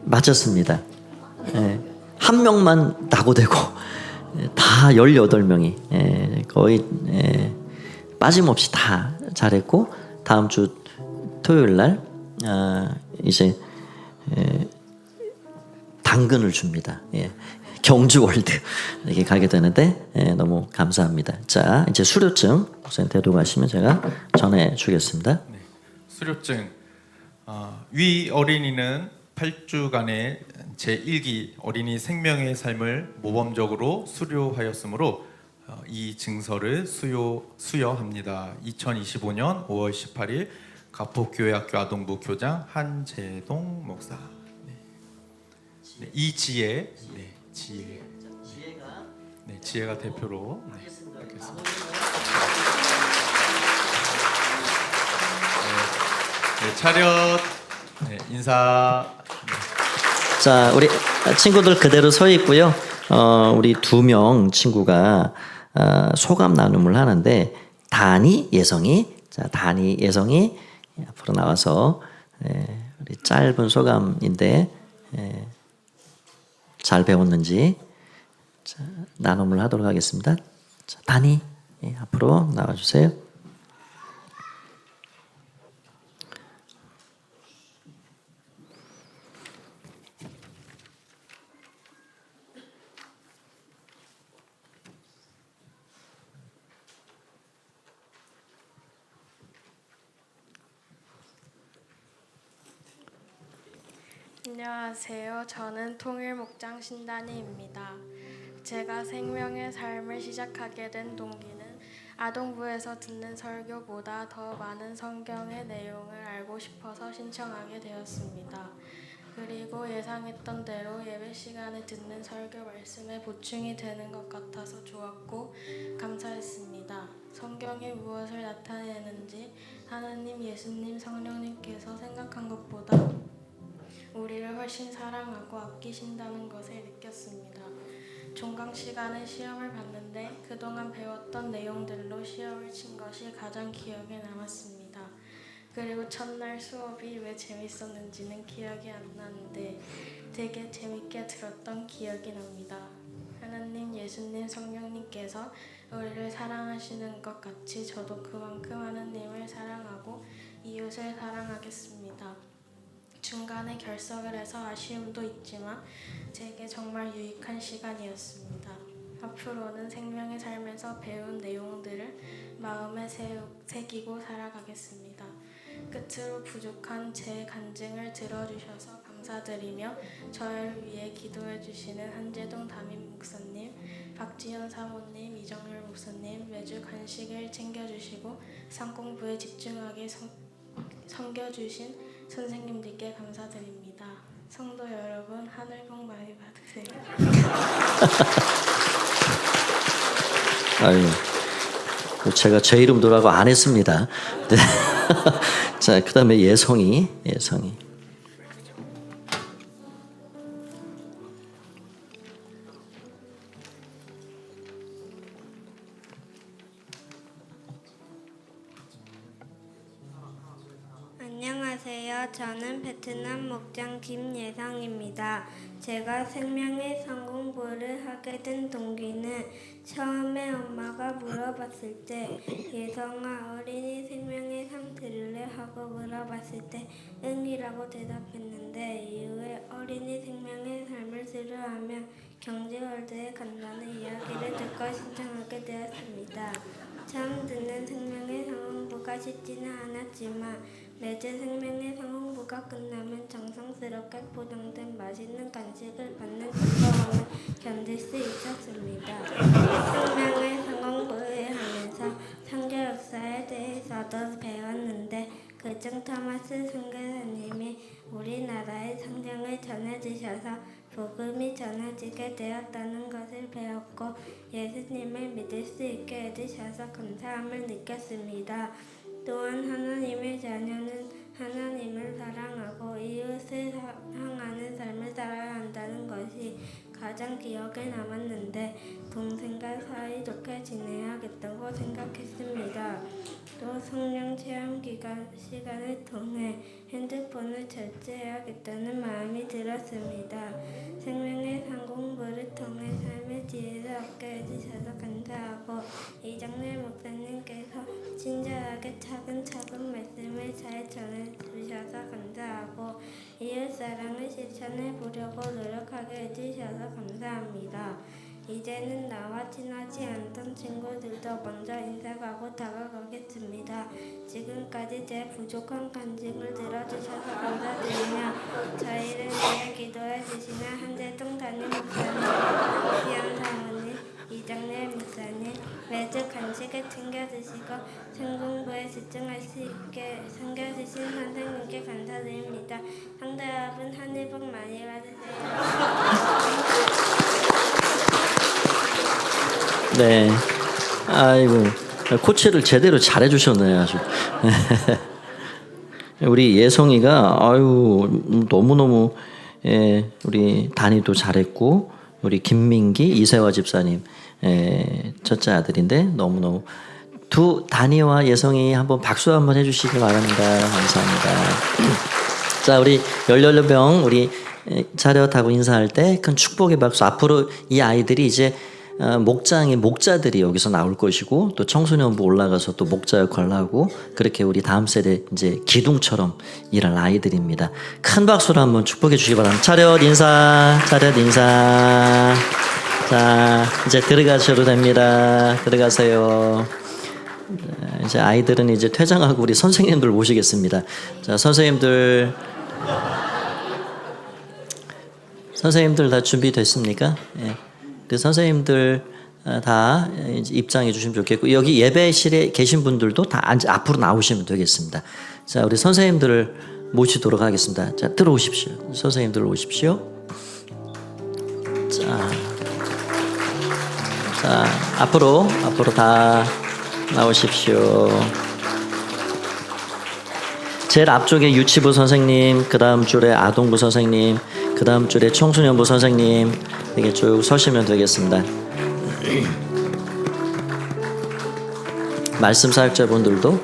S1: 마쳤습니다. 한 명만 낙오되고 다 18명이 거의 빠짐없이 다 잘했고 다음 주 토요일 날 이제 당근을 줍니다. 경주 월드 이렇게 가게 되는데 너무 감사합니다. 자, 이제 수료증 목사님 대도가시면 제가 전해 주겠습니다.
S2: 네, 수료증 위 어린이는 8주간의 제1기 어린이 생명의 삶을 모범적으로 수료하였으므로 이 증서를 수여합니다. 2025년 5월 18일 가포교회학교 아동부 교장 한재동 목사. 네, 이지혜, 네, 지혜가 대표로 하겠습니다. 네, 차렷, 인사.
S1: 자, 우리 친구들 그대로 서 있고요. 우리 2명 친구가 소감 나눔을 하는데 다니 예성이 앞으로 나와서 우리 짧은 소감인데 잘 배웠는지 나눔을 하도록 하겠습니다. 자, 다니 앞으로 나와주세요.
S3: 안녕하세요. 저는 통일목장 신단희입니다. 제가 생명의 삶을 시작하게 된 동기는 아동부에서 듣는 설교보다 더 많은 성경의 내용을 알고 싶어서 신청하게 되었습니다. 그리고 예상했던 대로 예배 시간에 듣는 설교 말씀에 보충이 되는 것 같아서 좋았고 감사했습니다. 성경이 무엇을 나타내는지 하나님, 예수님, 성령님께서 생각한 것보다 우리를 훨씬 사랑하고 아끼신다는 것을 느꼈습니다. 종강 시간에 시험을 봤는데 그동안 배웠던 내용들로 시험을 친 것이 가장 기억에 남았습니다. 그리고 첫날 수업이 왜 재밌었는지는 기억이 안 나는데 되게 재밌게 들었던 기억이 납니다. 하나님, 예수님, 성령님께서 우리를 사랑하시는 것 같이 저도 그만큼 하나님을 사랑하고 이웃을 사랑하겠습니다. 중간에 결석을 해서 아쉬움도 있지만 제게 정말 유익한 시간이었습니다. 앞으로는 생명의 삶에서 배운 내용들을 마음에 새기고 살아가겠습니다. 끝으로 부족한 제 간증을 들어주셔서 감사드리며 저를 위해 기도해 주시는 한재동 담임 목사님, 박지현 사모님, 이정열 목사님, 매주 간식을 챙겨주시고 상공부에 집중하게 섬겨주신 선생님들께 감사드립니다. 성도 여러분, 하늘 복 많이 받으세요.
S1: 아유, 제가 제 이름도라고 안 했습니다. 네. 자, 그다음에 예성이.
S4: 안녕하세요. 저는 베트남 목장 김예성입니다. 제가 생명의 성공부를 하게 된 동기는 처음에 엄마가 물어봤을 때 예성아 어린이 생명의 삶 들을래? 하고 물어봤을 때 응이라고 대답했는데 이후에 어린이 생명의 삶을 수료하며 경제월드에 간다는 이야기를 듣고 신청하게 되었습니다. 처음 듣는 생명의 성공부가 쉽지는 않았지만 매주 생명의 성공부가 끝나면 정성스럽게 포장된 맛있는 간식을 받는 즐거움을 견딜 수 있었습니다. 생명의 성공부를 하면서 선교 역사에 대해서도 배웠는데 그중 토마스 선교사님이 우리나라의 성경을 전해주셔서 복음이 전해지게 되었다는 것을 배웠고 예수님을 믿을 수 있게 해주셔서 감사함을 느꼈습니다. 또한 하나님의 자녀는 하나님을 사랑하고 이웃을 사랑하는 삶을 살아야 한다는 것이 가장 기억에 남았는데 동생과 사이좋게 지내야겠다고 생각했습니다. 또 성령 체험 시간을 통해 핸드폰을 절제해야겠다는 마음이 들었습니다. 생명의 성공부를 통해 삶의 지혜를 얻게 해주셔서 감사하고 이정렬 목사님께서 친절하게 차근차근 말씀을 잘 전해주셔서 감사하고 이웃사랑을 실천해 보려고 노력하게 해주셔서 감사합니다. 이제는 나와 친하지 않던 친구들도 먼저 인사하고 다가가겠습니다. 지금까지 제 부족한 간증을 들어주셔서 감사드리며 저희를 위해 기도해 주시는 한재동 담임 목사님, 박지영 사모님, 이장래 목사님, 매주 간식을 챙겨주시고 성공부에 집중할 수 있게 섬겨주신 선생님께 감사드립니다. 성도 여러분, 하늘 복 많이 받으세요.
S1: 네. 아이고, 코치를 제대로 잘해주셨네요, 아주. 우리 예성이가, 아유, 너무너무, 우리 단이도 잘했고, 우리 김민기, 이세화 집사님, 첫째 아들인데, 너무너무. 두 단이와 예성이 한번 박수 한번 해주시기 바랍니다. 감사합니다. 자, 우리 열렬병, 우리 차렷하고 인사할 때 큰 축복의 박수. 앞으로 이 아이들이 이제 목장의 목자들이 여기서 나올 것이고 또 청소년부 올라가서 또 목자 역할을 하고 그렇게 우리 다음 세대 이제 기둥처럼 일할 아이들입니다. 큰 박수로 한번 축복해 주시기 바랍니다. 차렷 인사, 차렷 인사. 자, 이제 들어가셔도 됩니다. 들어가세요. 이제 아이들은 이제 퇴장하고 우리 선생님들 모시겠습니다. 자, 선생님들 다 준비됐습니까? 예. 우리 선생님들 다 입장해 주시면 좋겠고 여기 예배실에 계신 분들도 다 앞으로 나오시면 되겠습니다. 자, 우리 선생님들을 모시도록 하겠습니다. 자, 들어오십시오. 선생님들 오십시오. 자, 앞으로 다 나오십시오. 제일 앞쪽에 유치부 선생님, 그 다음 줄에 아동부 선생님, 그 다음 줄에 청소년부 선생님 이렇게 쭉 서시면 되겠습니다. 말씀 사역자분들도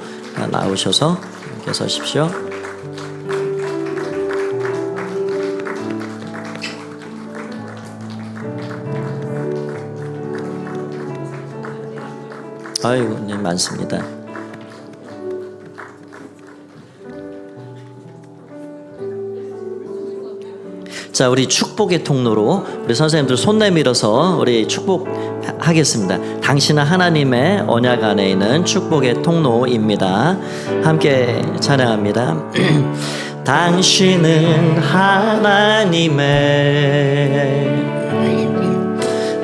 S1: 나오셔서 이렇게 서십시오. 아이고, 네, 많습니다. 자, 우리 축복의 통로로 우리 선생님들 손 내밀어서 우리 축복하겠습니다. 당신은 하나님의 언약 안에 있는 축복의 통로입니다. 함께 찬양합니다. 당신은 하나님의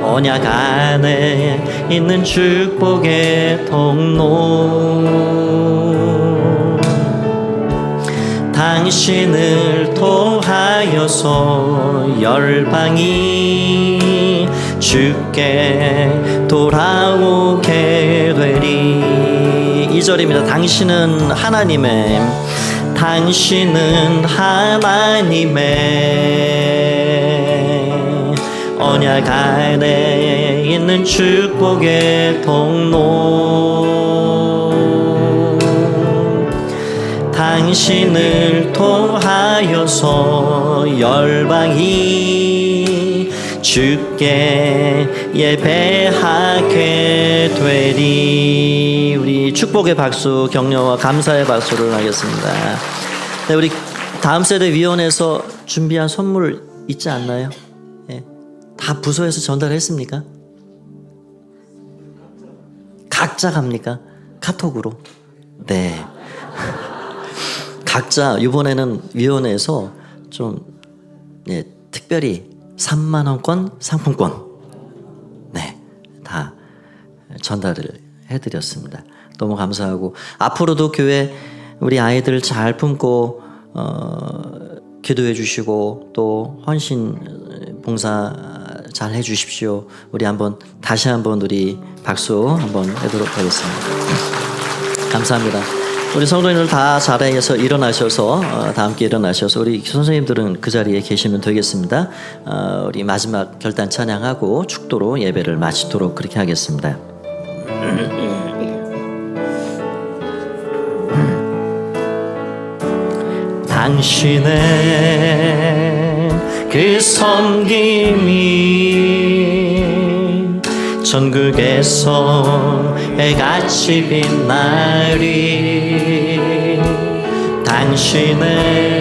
S1: 언약 안에 있는 축복의 통로 당신을 통하여서 열방이 주께 돌아오게 되리. 2절입니다. 당신은 하나님의 언약 안에 있는 축복의 통로 당신을 통하여서 열방이 주께 예배하게 되리. 우리 축복의 박수, 격려와 감사의 박수를 하겠습니다. 네, 우리 다음 세대 위원회에서 준비한 선물 있지 않나요? 네. 다 부서에서 전달했습니까? 각자 갑니까? 카톡으로? 네. 각자 이번에는 위원회에서 좀 특별히 3만 원권 상품권 다 전달을 해드렸습니다. 너무 감사하고 앞으로도 교회 우리 아이들 잘 품고 기도해 주시고 또 헌신 봉사 잘 해주십시오. 우리 다시 한번 우리 박수 한번 해도록 하겠습니다. 감사합니다. 우리 성도님들 다 자리에서 일어나셔서 다 함께 일어나셔서 우리 선생님들은 그 자리에 계시면 되겠습니다. 우리 마지막 결단 찬양하고 축도로 예배를 마치도록 그렇게 하겠습니다. 당신의 그 섬김이 전국에서 해같이 빛나리. 당신의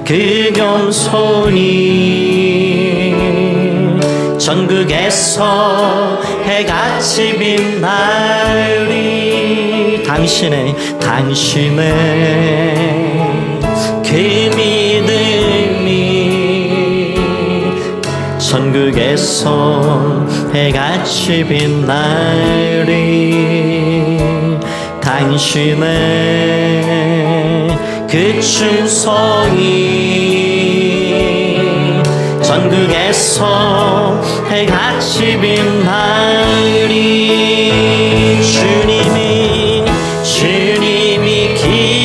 S1: 그 겸손이 전 전국에서 해같이 빛나리. 당신의 그 믿음이 전국에서 해같이 빛나리. 당신의 그 충성이 전국에서 해같이 빛나리. 주님이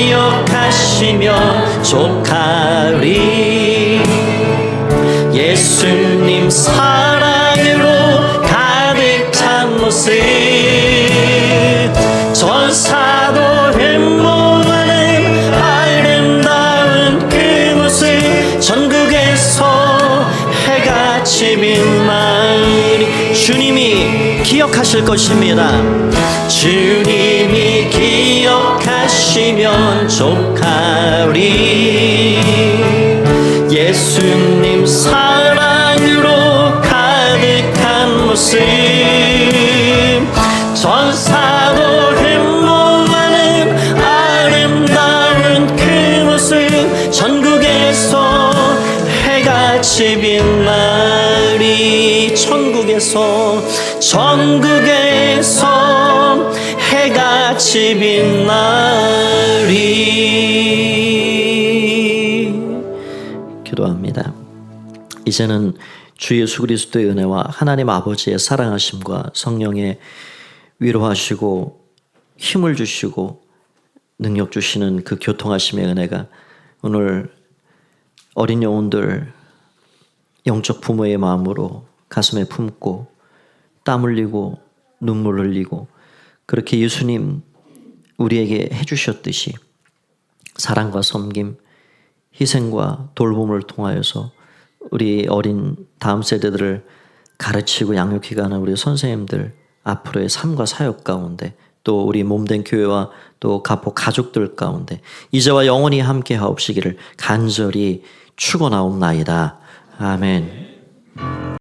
S1: 기억하시며 족하리. 예수님 사랑으로 가득 찬 모습 전사도 흠모하는 아름다운 그 모습 전국에서 해같이 빛나리. 주님이 기억하실 것입니다. 주님이 기억하시면 족하리. 예수님 사랑으로 가득한 모습 전사도 흠모하는 아름다운 그 모습 전국에서 해같이 빛나리. 전국에서 해같이 빛나리. 기도합니다. 이제는 주 예수 그리스도의 은혜와 하나님 아버지의 사랑하심과 성령의 위로하시고 힘을 주시고 능력 주시는 그 교통하심의 은혜가 오늘 어린 영혼들 영적 부모의 마음으로 가슴에 품고 땀 흘리고 눈물 흘리고 그렇게 예수님 우리에게 해주셨듯이 사랑과 섬김, 희생과 돌봄을 통하여서 우리 어린 다음 세대들을 가르치고 양육해가는 우리 선생님들 앞으로의 삶과 사역 가운데 또 우리 몸된 교회와 또 가포 가족들 가운데 이제와 영원히 함께 하옵시기를 간절히 축원하옵나이다. 아멘.